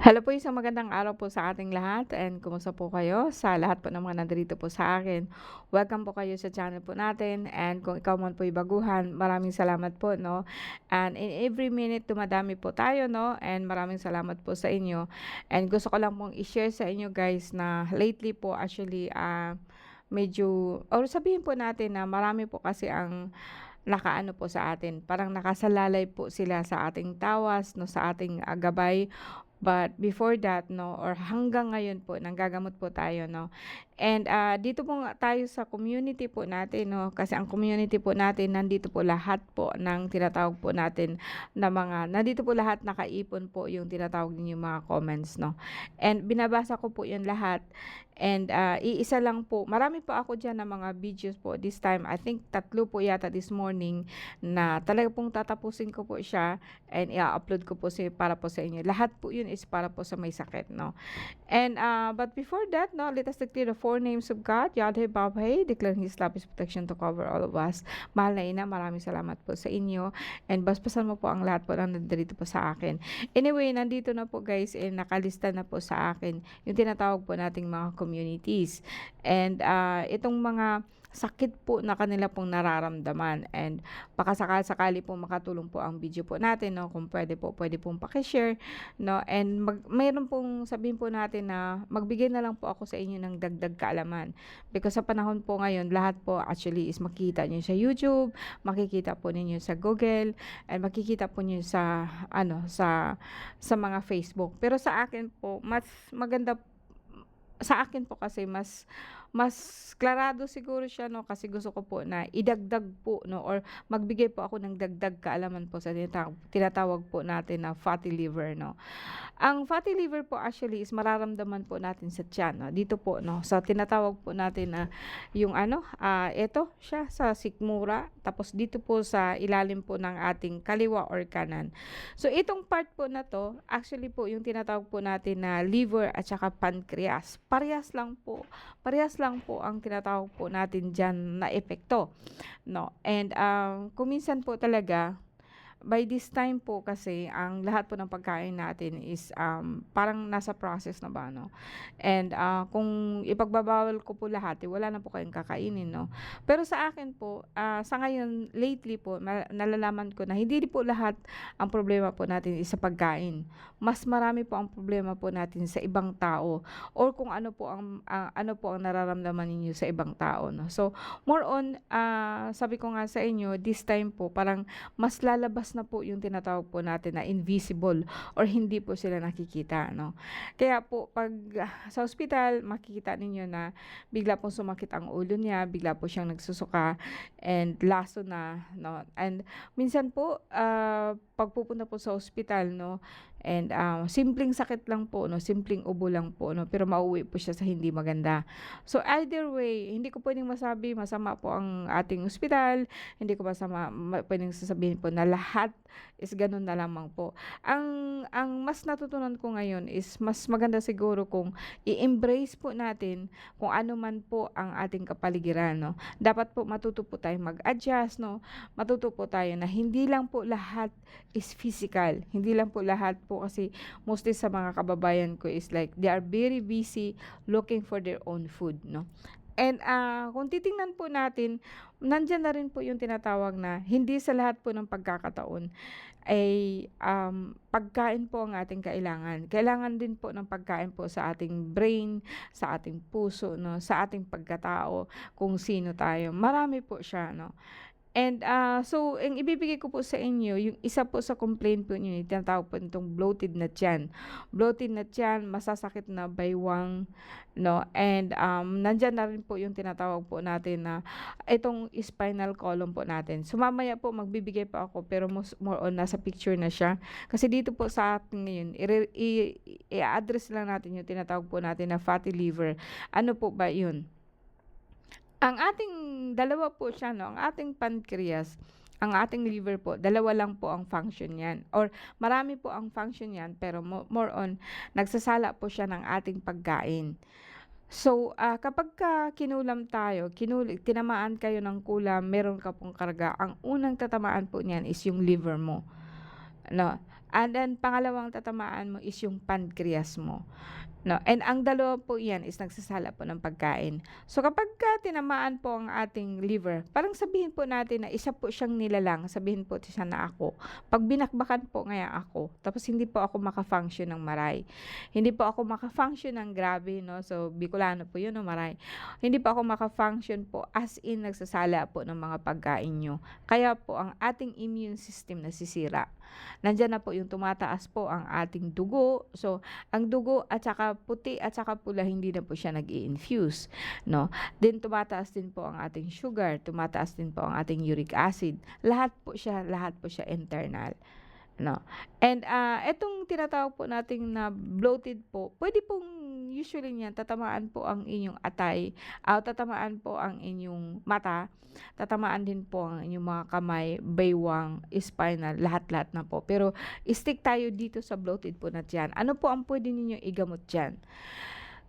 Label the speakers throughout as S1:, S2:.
S1: Hello po, isang magandang araw po sa ating lahat and kumusta po kayo sa lahat po ng mga nandirito po sa akin. Welcome po kayo sa channel po natin and kung ikaw man po'y baguhan, maraming salamat po, no? And in every minute dumadami po tayo, no? And maraming salamat po sa inyo. And gusto ko lang pong i-share sa inyo guys na lately po actually medyo or sabihin po natin na marami po kasi ang nakaano po sa atin, parang nakasalalay po sila sa ating tawas, no, sa ating gabay. But before that, no, or hanggang ngayon po, nanggagamot po tayo, no. And dito po nga tayo sa community po natin, no, kasi ang community po natin, nandito po lahat po ng tinatawag po natin na nandito po lahat nakaipon po yung tinatawag ninyong mga comments, no. And binabasa ko po yun lahat. And iisa lang po, marami po ako dyan na mga videos po this time. I think tatlo po yata this morning na talaga pong tatapusin ko po siya and i-upload ko po para po sa inyo. Lahat po yun is para po sa may sakit, no? And but before that, no, let us declare the four names of God. Yahweh Babhay, declaring His love, His protection to cover all of us. Mahal na ina, maraming salamat po sa inyo. And basbasan mo po ang lahat po na nandito po sa akin. Anyway, nandito na po guys, nakalista na po sa akin yung tinatawag po nating mga communities. And itong mga sakit po na kanila pong nararamdaman and baka sakali po makatulong po ang video po natin, no, kung pwede pong paki-share, no, and mayroon pong sabihin po natin na magbigay na lang po ako sa inyo ng dagdag kaalaman because sa panahon po ngayon lahat po actually is makikita niyo sa YouTube, makikita po ninyo sa Google, and makikita po niyo sa sa mga Facebook. Pero sa akin po mas maganda, sa akin po kasi mas klarado siguro siya, no, kasi gusto ko po na idagdag po, no, or magbigay po ako ng dagdag kaalaman po sa tinatawag po natin na fatty liver, no. Ang fatty liver po actually is mararamdaman po natin sa tiyan, no, dito po, no, sa tinatawag po natin na yung ito siya sa sikmura, tapos dito po sa ilalim po ng ating kaliwa or kanan. So itong part po na to actually po yung tinatawag po natin na liver at saka pancreas. Parehas lang po ang tinatawag po natin diyan na epekto, no. And kung minsan po talaga by this time po kasi ang lahat po ng pagkain natin is parang nasa process na ba, no? And kung ipagbabawal ko po lahat, wala na po kayong kakainin, no? Pero sa akin po, sa ngayon, lately po, nalalaman ko na hindi po lahat ang problema po natin is sa pagkain. Mas marami po ang problema po natin sa ibang tao or kung ano po ang nararamdaman ninyo sa ibang tao, no? So, more on, sabi ko nga sa inyo, this time po, parang mas lalabas na po yung tinatawag po natin na invisible or hindi po sila nakikita, no. Kaya po pag sa ospital makikita ninyo na bigla pong sumakit ang ulo niya, bigla po siyang nagsusuka and laso na, no. And minsan po pag pupunta po sa ospital, no, and simpleng sakit lang po, no, simpleng ubo lang po, no, pero mauwi po siya sa hindi maganda. So either way, hindi ko pwedeng masabi masama po ang ating ospital, hindi ko pwedeng sasabihin po na lahat is ganun na lamang po. Ang mas natutunan ko ngayon is mas maganda siguro kung i-embrace po natin kung ano man po ang ating kapaligiran, no. Dapat po matuto po tayong mag-adjust, no. Matuto po tayo na hindi lang po lahat is physical. Hindi lang po lahat po kasi mostly sa mga kababayan ko is like they are very busy looking for their own food, no. And kung titingnan po natin, nandiyan na rin po yung tinatawag na hindi sa lahat po ng pagkakataon ay pagkain po ang ating kailangan. Kailangan din po ng pagkain po sa ating brain, sa ating puso, no, sa ating pagkatao, kung sino tayo. Marami po siya, no. And so ang ibibigay ko po sa inyo, yung isa po sa complaint po niyo, tinatawag po nitong bloated na tiyan. Bloated na tiyan, masasakit na baywang, no? And nandiyan na rin po yung tinatawag po natin na itong spinal column po natin. So mamaya po magbibigay pa ako pero more on nasa picture na siya. Kasi dito po sa atin ngayon, i-address lang natin yung tinatawag po natin na fatty liver. Ano po ba yun? Ang ating dalawa po siya, no, ang ating pancreas, ang ating liver po, dalawa lang po ang function niyan or marami po ang function niyan pero more on nagsasala po siya ng ating pagkain. So, kapagka kinulam tayo, tinamaan kayo ng kulam, meron ka pong karga, ang unang tatamaan po niyan is yung liver mo, no. And then pangalawang tatamaan mo is yung pancreas mo. No, and ang dalawa po 'yan is nagsasala po ng pagkain. So kapagka tinamaan po ang ating liver, parang sabihin po natin na isa po siyang nilalang, sabihin po siya na ako. 'Pag binakbakan po ngaya ako, tapos hindi po ako maka-function ng maray. Hindi po ako maka-function ng grabe 'no, so Bicolano po 'yun 'no, maray. Hindi po ako maka-function po as in nagsasala po ng mga pagkain niyo. Kaya po ang ating immune system nasisira. Nandiyan na po yung tumataas po ang ating dugo. So ang dugo at saka puti at saka pula hindi na po siya nag-i-infuse, no? Then tumataas din po ang ating sugar, tumataas din po ang ating uric acid. Lahat po siya internal, no? And etong tinatawag po nating na bloated po, pwede pong usually niyan tatamaan po ang inyong atay, tatamaan po ang inyong mata, tatamaan din po ang inyong mga kamay, baywang, spinal, lahat-lahat na po. Pero stick tayo dito sa bloated po na tiyan. Ano po ang pwede ninyong igamot diyan?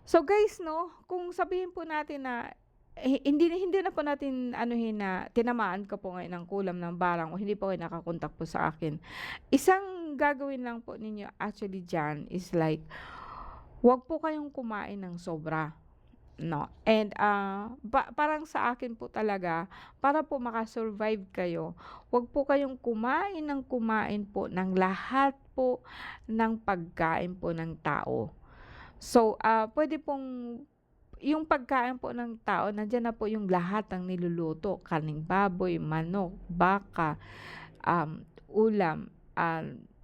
S1: So guys 'no, kung sabihin po natin na hindi na po natin anuhin na tinamaan ko po ngayon ng kulam ng barang o hindi po kayo naka-contact po sa akin. Isang gagawin lang po ninyo actually diyan is like, wag po kayong kumain ng sobra, no? And parang sa akin po talaga, para po maka-survive kayo, wag po kayong kumain po ng lahat po ng pagkain po ng tao. So, puwede pong yung pagkain po ng tao nandiyan na po yung lahat ng niluluto, karneng baboy, manok, baka, ulam,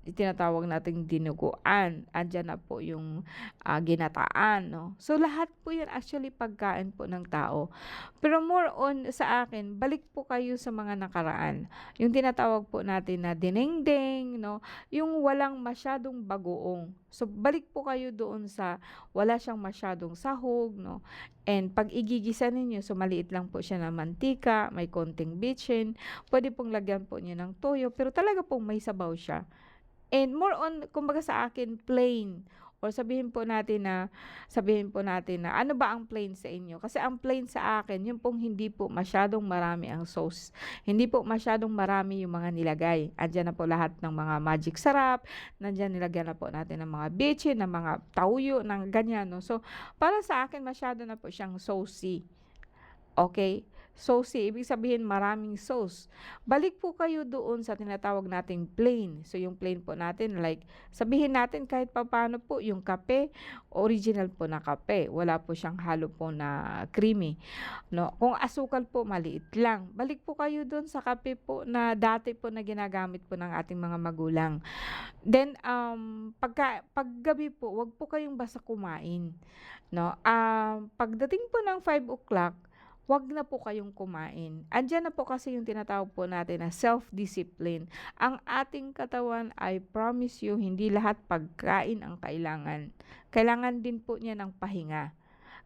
S1: tinatawag nating dinuguan, andiyan na po yung, ginataan 'no. So lahat po 'yan actually pagkain po ng tao. Pero more on sa akin, balik po kayo sa mga nakaraan. Yung tinatawag po natin na dinengdeng 'no, yung walang masyadong bagoong. So balik po kayo doon sa wala siyang masyadong sahog 'no, and 'pag igigisa ninyo, so maliit lang po siya na mantika, may konting bitchin, puwede pong lagyan po niyo ng toyo pero talaga pong may sabaw siya. And more on kumbaga sa akin plain or sabihin po natin na ano ba ang plain sa inyo? Kasi ang plain sa akin yung pong hindi po masyadong marami ang sauce. Hindi po masyadong marami yung mga nilagay. Andiyan na po lahat ng mga magic sarap, nandiyan nilagyan na po natin ng mga bitchin, ng mga tauyo, ng ganyan 'no. So, para sa akin masyado na po siyang saucy. Okay, saucy, ibig sabihin maraming sauce. Balik po kayo doon sa tinatawag nating plain. So, yung plain po natin like sabihin natin kahit papaano po yung kape, original po na kape. Wala po siyang halo po na creamy, 'no. Kung asukal po maliit lang. Balik po kayo doon sa kape po na dati po na ginagamit po ng ating mga magulang. Then, paggabi po, 'wag po kayong basta kumain, 'no. Pagdating po ng 5 o'clock, 'wag na po kayong kumain. Andiyan na po kasi yung tinatawag po natin na self-discipline. Ang ating katawan, I promise you, hindi lahat pagkain ang kailangan. Kailangan din po niya ng pahinga.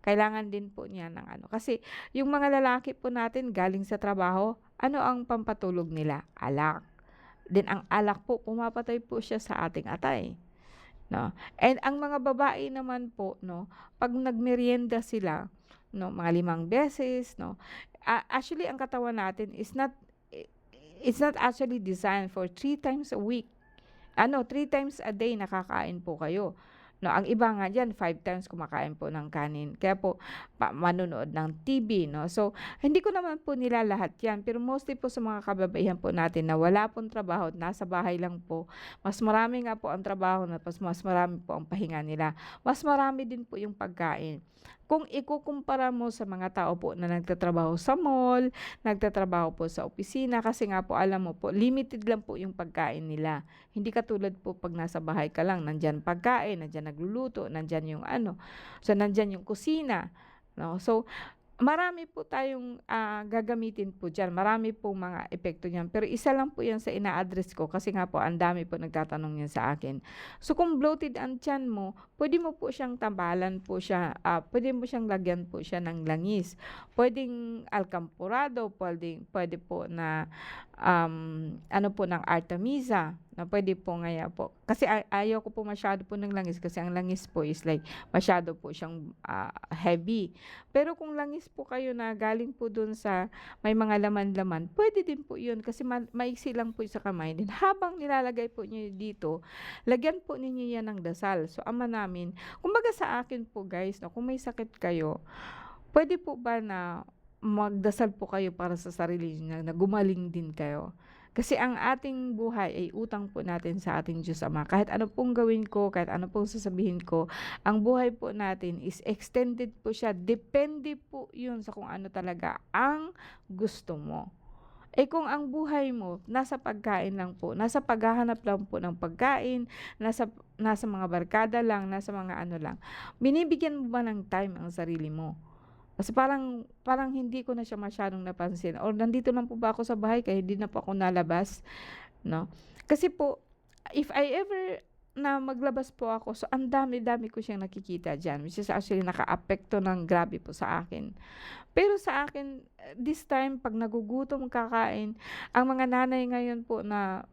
S1: Kailangan din po niya ng ano. Kasi yung mga lalaki po natin galing sa trabaho, ano ang pampatulog nila? Alak. Then ang alak po, pumapatay po siya sa ating atay. No? And ang mga babae naman po, no, pag nagmeryenda sila, no, mga 5 beses, no. Actually ang katawan natin is not it's not actually designed for 3 times a week. 3 times a day nakakain po kayo. No, ang iba nga diyan 5 times kumakain po ng kanin. Kaya po manonood ng TV, no. So, hindi ko naman po nilalahat 'yan, pero mostly po sa mga kababaihan po natin na wala pong trabaho, nasa bahay lang po. Mas marami nga po ang trabaho na mas marami po ang pahinga nila. Mas marami din po yung pagkain. Kung ikukumpara mo sa mga tao po na nagtatrabaho sa mall, nagtatrabaho po sa opisina, kasi nga po alam mo po, limited lang po yung pagkain nila. Hindi katulad po 'pag nasa bahay ka lang, nandiyan pagkain, nandiyan nagluluto, nandiyan yung ano, so nandiyan yung kusina, 'no. So, marami po tayong, gagamitin po diyan, marami pong mga epekto niyan. Pero isa lang po 'yan sa ina-address ko kasi nga po ang dami po nagtatanong niyan sa akin. So, kung bloated ang tiyan mo, puwede mo po siyang tambalan po siya, puwede mo siyang lagyan po siya ng langis. Puwedeng alcampurado, puwede po na, ano po ng Artemisa, na puwede po ngaya po. Kasi ayaw ko po masyado po ng langis kasi ang langis po is like masyado po siyang, heavy. Pero kung langis po kayo na galing po dun sa may mga laman-laman, puwede din po yun kasi maiksi lang po sa kamay. Then habang nilalagay po niyo dito, lagyan po ninyo yan ng dasal. So, Ama namin kumbaga sa akin po guys 'no, kung may sakit kayo, puwede po ba na magdasal po kayo para sa sarili niyo na gumaling din kayo? Kasi ang ating buhay ay utang po natin sa ating Diyos Ama. Kahit ano pong gawin ko, kahit ano pong sasabihin ko, ang buhay po natin is extended po siya. Depende po 'yun sa kung ano talaga ang gusto mo. Eh, kung ang buhay mo nasa pagkain lang po, nasa paghahanap lang po ng pagkain, nasa nasa mga barkada lang, nasa mga ano lang, binibigyan mo ba ng time ang sarili mo? Kasi parang parang hindi ko na siya masyadong napansin or nandito lang po ba ako sa bahay kaya hindi na po ako nalabas, 'no? Kasi po, if I ever na maglabas po ako, so ang dami-dami ko siyang nakikita diyan, which is actually nakaapekto ng grabe po sa akin. Pero sa akin, this time 'pag nagugutom kakain, ang mga nanay ngayon po na,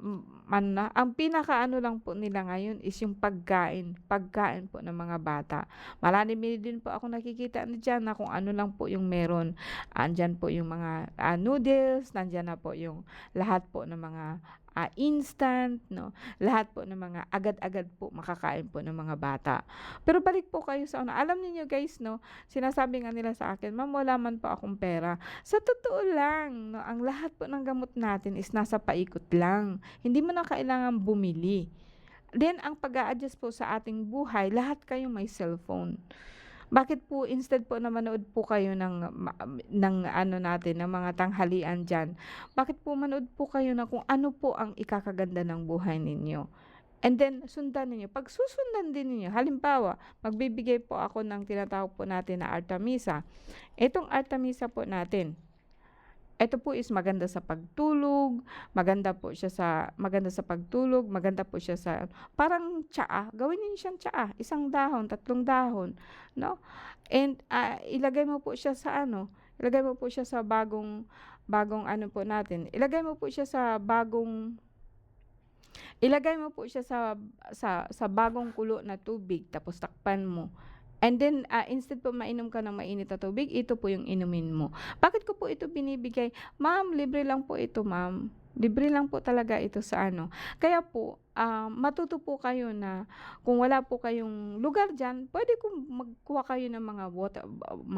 S1: ano na, ang pinakaano lang po nila ngayon is yung pagkain, pagkain po ng mga bata. Marami din po ako nakikita na diyan na kung ano lang po yung meron. Andiyan po yung mga, noodles, nandiyan na po yung lahat po ng mga, instant 'no, lahat po ng mga agad-agad po makakain po ng mga bata. Pero balik po kayo sa ano, alam niyo guys 'no, sinasabi nga nila sa akin, "Ma'am, wala man po akong pera." Sa totoo lang 'no, ang lahat po ng gamot natin is nasa paikot lang. Hindi mo na kailangang bumili. Then ang pag-a-adjust po sa ating buhay, lahat kayo may cellphone. Bakit po instead po na manood po kayo ng ano natin, ng mga tanghalian diyan, bakit po manood po kayo ng kung ano po ang ikakaganda ng buhay ninyo? And then sundan ninyo. 'Pag susundan din ninyo, halimbawa, magbibigay po ako ng tinatawag po natin na Artemisa. Itong Artemisa po natin, ito po is maganda sa pagtulog, maganda sa pagtulog, maganda po siya sa parang tsaa, gawin niyo siyang tsaa, isang dahon, 3 dahon, 'no? And, ilagay mo po siya sa bagong bagong ano po natin, ilagay mo po siya sa bagong kulo na tubig tapos takpan mo. And then, instead po mainom ka ng mainit na tubig, ito po yung inumin mo. Bakit ko po ito binibigay? "Ma'am, libre lang po ito, ma'am. Libre lang po talaga ito sa ano." Kaya po, matuto po kayo na kung wala po kayong lugar diyan, puwede kong magkuha kayo ng mga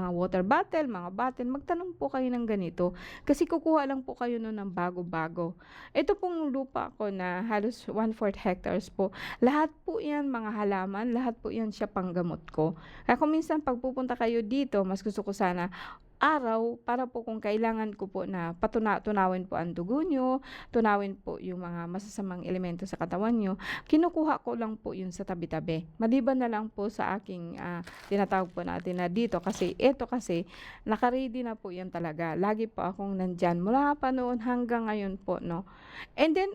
S1: water bottle, mga bottle, magtanom po kayo ng ganito. Kasi kukuha lang po kayo nun ng bago-bago. Ito pong lupa ko na halos 1/4 hectares po, lahat po 'yan mga halaman, lahat po 'yan siya panggamot ko. Kaya kung minsan 'pag pupunta kayo dito, mas gusto ko sana araw para po kung kailangan ko po na tunawin po ang dugo niyo, tunawin po yung mga masasamang elemento sa katawan niyo, kinukuha ko lang po yun sa tabi-tabi. Maliban na lang po sa aking, tinatawag po natin na dito kasi eto kasi naka-ready na po yan talaga. Lagi po akong nandiyan mula pa noon hanggang ngayon po 'no. And then,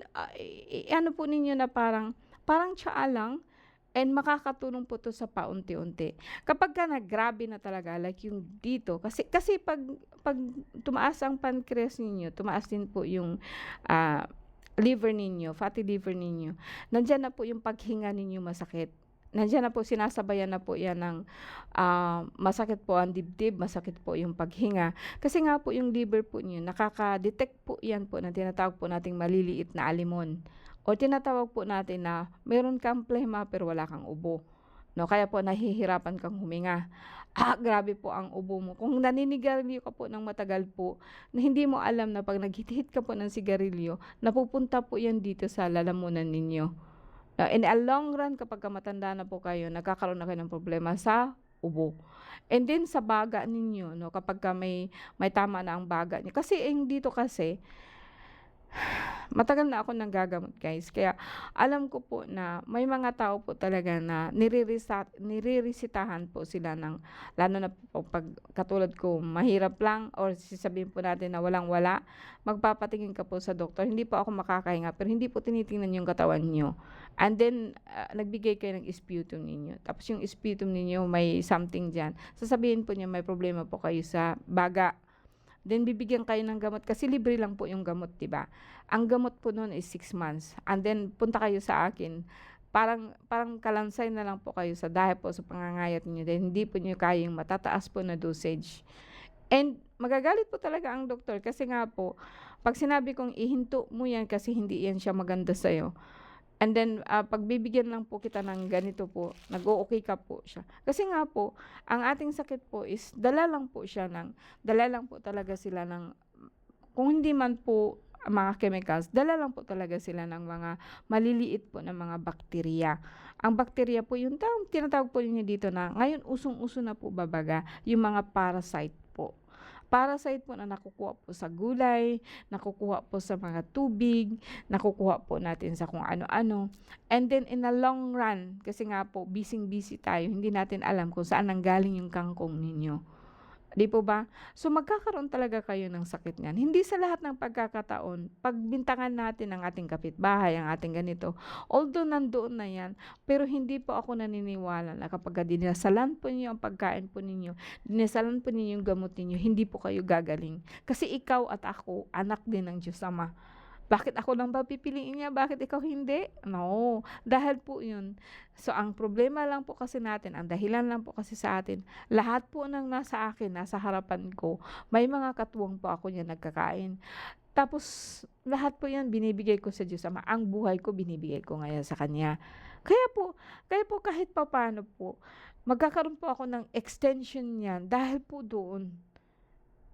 S1: i-ano po ninyo na parang parang tsaa lang. And makakatulong po 'to sa paunti-unti. Kapagka na grabe na talaga like yung dito kasi 'pag tumaas ang pancreas ninyo, tumaas din po yung, liver ninyo, fatty liver ninyo, nandiyan na po yung paghinga ninyo masakit. Nandiyan na po sinasabayan na po 'yan ng, masakit po ang dibdib, masakit po yung paghinga. Kasi nga po yung liver po niyo nakaka-detect po 'yan po ng tinatawag po nating maliliit na alimon. O tinatawag po natin na meron kang plema pero wala kang ubo, 'no, kaya po nahihirapan kang huminga. Grabe po ang ubo mo. Kung naninigarilyo ka po ng matagal po, na hindi mo alam na 'pag naghit-hit ka po ng sigarilyo, napupunta po 'yan dito sa lalamunan ninyo. In a long run kapagka matanda na po kayo, nagkakaroon na kayo ng problema sa ubo. And then sa baga ninyo 'no, kapagka may tama na ang baga niyo. Kasi yung dito kasi matagal na ako nanggagamot guys, kaya alam ko po na may mga tao po talaga na nireresetahan po sila ng lalo na po 'pag katulad ko mahirap lang or sasabihin po natin na walang-wala, magpapatingin ka po sa doktor, hindi po ako makakahinga pero hindi po tinitingnan yung katawan niyo. And then, nagbigay kayo ng sputum ninyo, tapos yung sputum ninyo may something diyan, sasabihin po niya may problema po kayo sa baga. then bibigyan kayo ng gamot kasi libre lang po yung gamot, 'di ba? Ang gamot po no'n is 6 months and then punta kayo sa akin, parang parang kalansay na lang po kayo sa dahil po sa pangangayat niyo dahil hindi po niyo kayang matataas po na dosage. And magagalit po talaga ang doktor kasi nga po 'pag sinabi kong ihinto mo 'yan kasi hindi 'yan siya maganda sa'yo. And then, pagbibigyan lang po kita ng ganito po, nag-o-okey ka po siya. Kasi nga po, ang ating sakit po is dala lang po talaga sila ng kung hindi man po mga chemicals, dala lang po talaga sila ng mga maliliit po na mga bakterya. Ang bakterya po yung tinatawag po ninyo dito na ngayon usong-uso na po babaga, yung mga parasite po. Parasite po na nakukuha po sa gulay, nakukuha po sa mga tubig, nakukuha po natin sa kung ano-ano. And then in the long run, kasi nga po busy-busy tayo, hindi natin alam kung saan nanggaling yung kangkong ninyo. 'Di po ba? So, magkakaroon talaga kayo ng sakit niyan. Hindi sa lahat ng pagkakataon, pagbintangan natin ang ating kapitbahay, ang ating ganito, although nandoon na 'yan, pero hindi po ako naniniwala na kapagka dinasalan po niyo ang pagkain po ninyo, dinasalan po ninyo yung gamot ninyo, hindi po kayo gagaling. Kasi ikaw at ako, anak din ng Diyos Ama. Bakit ako lang ba pipiliin niya, bakit ikaw hindi? No, dahil po 'yun. So, ang problema lang po kasi natin, ang dahilan lang po kasi sa atin, lahat po ng nasa akin, nasa harapan ko, may mga katuwang po ako niyan nagkakain. Tapos lahat po 'yan binibigay ko sa Diyos Ama, ang buhay ko binibigay ko ngayon sa Kanya. Kaya po kaya po kahit papaano po, magkakaroon po ako ng extension niyan dahil po doon.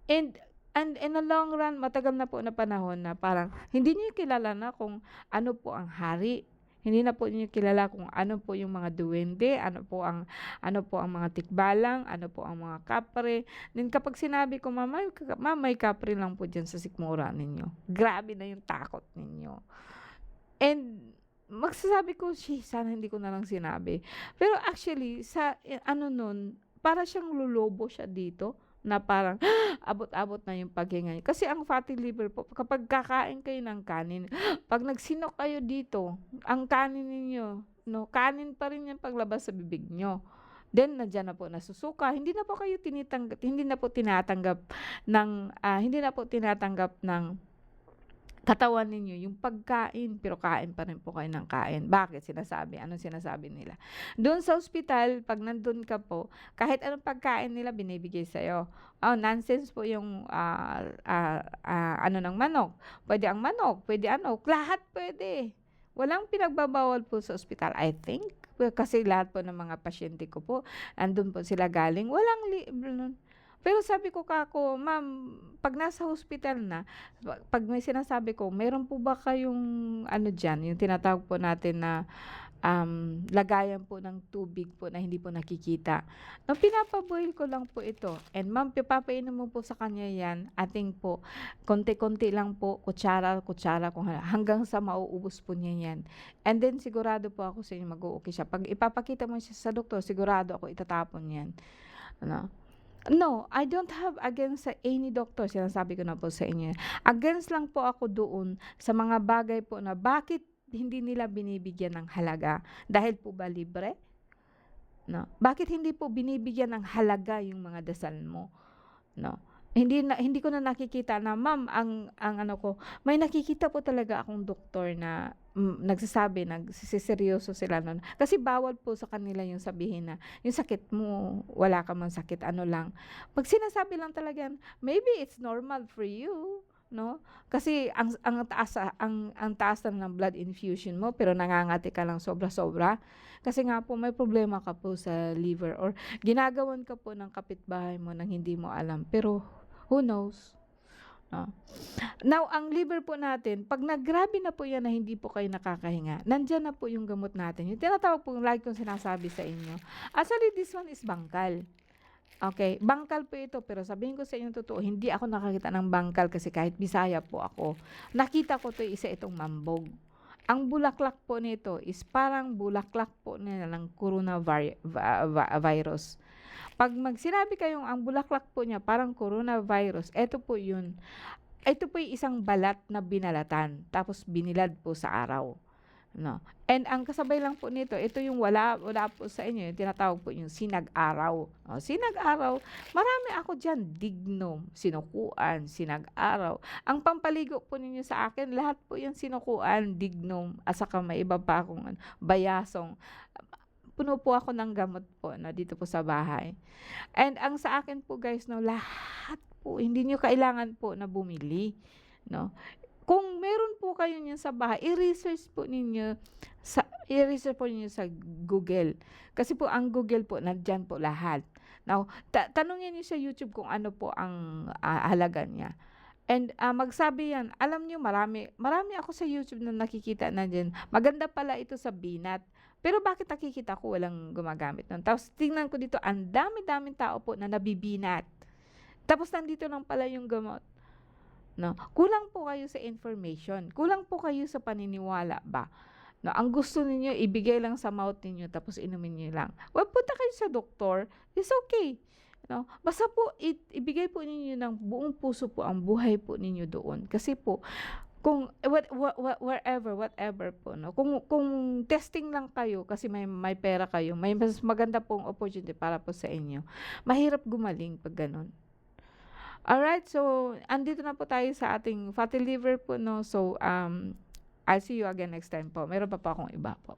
S1: And and in the long run, matagal na po na panahon na parang hindi niyo kilala na kung ano po ang hari. Hindi na po niyo kilala kung ano po yung mga duwende, ano po ang mga tikbalang, ano po ang mga kapre. Then kapag sinabi ko, "Ma'am, may kapre lang po diyan sa sikmura ninyo." Grabe na yung takot ninyo. And magsasabi ko, sana hindi ko na lang sinabi." Pero actually ano nun, para siyang lolobo siya dito na parang abot-abot na yung paghinga niya. Kasi ang fatty liver po kapag kakain kayo ng kanin, 'pag nagsinok kayo dito, ang kanin ninyo 'no, kanin pa rin yan paglabas sa bibig niyo. Then nandiyan na po nasusuka, hindi na po tinatanggap hindi na po tinatanggap ng katawan ninyo yung pagkain, pero kain pa rin po kayo ng kain. Bakit sinasabi? Anong sinasabi nila? Do'n sa ospital 'pag nandun ka po, kahit anong pagkain nila binibigay sa'yo. Oh, nonsense po yung, ano ng manok. Puwede ang manok, puwede ano, lahat puwede. Walang pinagbabawal po sa ospital, I think. Kasi lahat po ng mga pasyente ko po, andun po sila galing, walang pero sabi ko kako, "Ma'am, 'pag nasa hospital na, 'pag may sinasabi ko, meron po ba kayong ano diyan, yung tinatawag po natin na, lagayan po ng tubig po na hindi po nakikita. No, pinapa-boil ko lang po ito and ma'am, papainom mo po sa kanya 'yan, ating po konti-konti lang po, kutsara-kutsara kung hanggang sa mauubos po niya 'yan. And then sigurado po ako sa inyo mag-o-okey siya. 'Pag ipapakita mo siya sa doktor, sigurado ako itatapon 'yan." Ano? No, I don't have against sa any doctor, sinasabi ko na po sa inyo. Against lang po ako doon sa mga bagay po na bakit hindi nila binibigyan ng halaga. Dahil po ba libre? No. Bakit hindi po binibigyan ng halaga yung mga dasal mo? No. Hindi ko na nakikita na ma'am ang ano ko, may nakikita po talaga akong doktor na nagsasabi, nagseseryoso sila nun. Kasi bawal po sa kanila yung sabihin na yung sakit mo, wala ka mang sakit, ano lang. 'Pag sinasabi lang talaga yan, maybe it's normal for you, no? Kasi ang taas na ng blood infusion mo pero nangangati ka lang sobra-sobra. Kasi nga po may problema ka po sa liver or ginagawan ka po ng kapitbahay mo ng hindi mo alam pero who knows, no? Now, ang liver po natin, 'pag naggrabe na po 'yan na hindi po kayo nakakahinga, nandiyan na po yung gamot natin. Yung tinatawag pong lagi kong sinasabi sa inyo. Actually, this one is bangkal. Okay, bangkal po ito pero sabihin ko sa inyo totoo, hindi ako nakakita ng bangkal kasi kahit Bisaya po ako, nakita ko 'to isa itong mambog. Ang bulaklak po nito is parang bulaklak po nila ng virus. 'Pag sinabi kayong ang bulaklak po niya parang coronavirus, eto po 'yun. Ito po yung isang balat na binalatan tapos binilad po sa araw. 'no. And ang kasabay lang po nito, ito yung wala po sa inyo, yung tinatawag po yung sinag-araw. Sinag-araw, marami ako diyan, Dignum, sinukuan, sinag-araw. Ang pampaligo po ninyo sa akin, lahat po yan sinukuan, Dignum, at saka may iba pa akong bayasong. Puno po ako ng gamot po na dito po sa bahay. And ang sa akin po guys 'no, lahat po hindi niyo kailangan po na bumili 'no. Kung meron po kayo niyan sa bahay, i-research po ninyo sa Google. Kasi po ang Google po nandiyan po lahat. Now, tanungin niyo sa YouTube kung ano po ang, halaga niya. And, magsabi yan, alam niyo marami ako sa YouTube na nakikita na diyan, maganda pala ito sa binat. Pero bakit nakikita ko walang gumagamit nun? Tapos tingnan ko dito, ang dami-daming tao po na nabibinat. Tapos nandito lang pala yung gamot. No, kulang po kayo sa information, kulang po kayo sa paniniwala ba. No, ang gusto ninyo ibigay lang sa mouth ninyo tapos inumin niyo lang. Wag punta kayo sa doktor, it's okay. No, basta po ibigay po ninyo ng buong puso po ang buhay po ninyo doon. Kasi po kung whatever po no. Kung testing lang kayo kasi may pera kayo, may mas maganda pong opportunity para po sa inyo. Mahirap gumaling pag gano'n. Alright, so andito na po tayo sa ating fatty liver po 'no. So, I'll see you again next time po. Meron pa po akong iba po.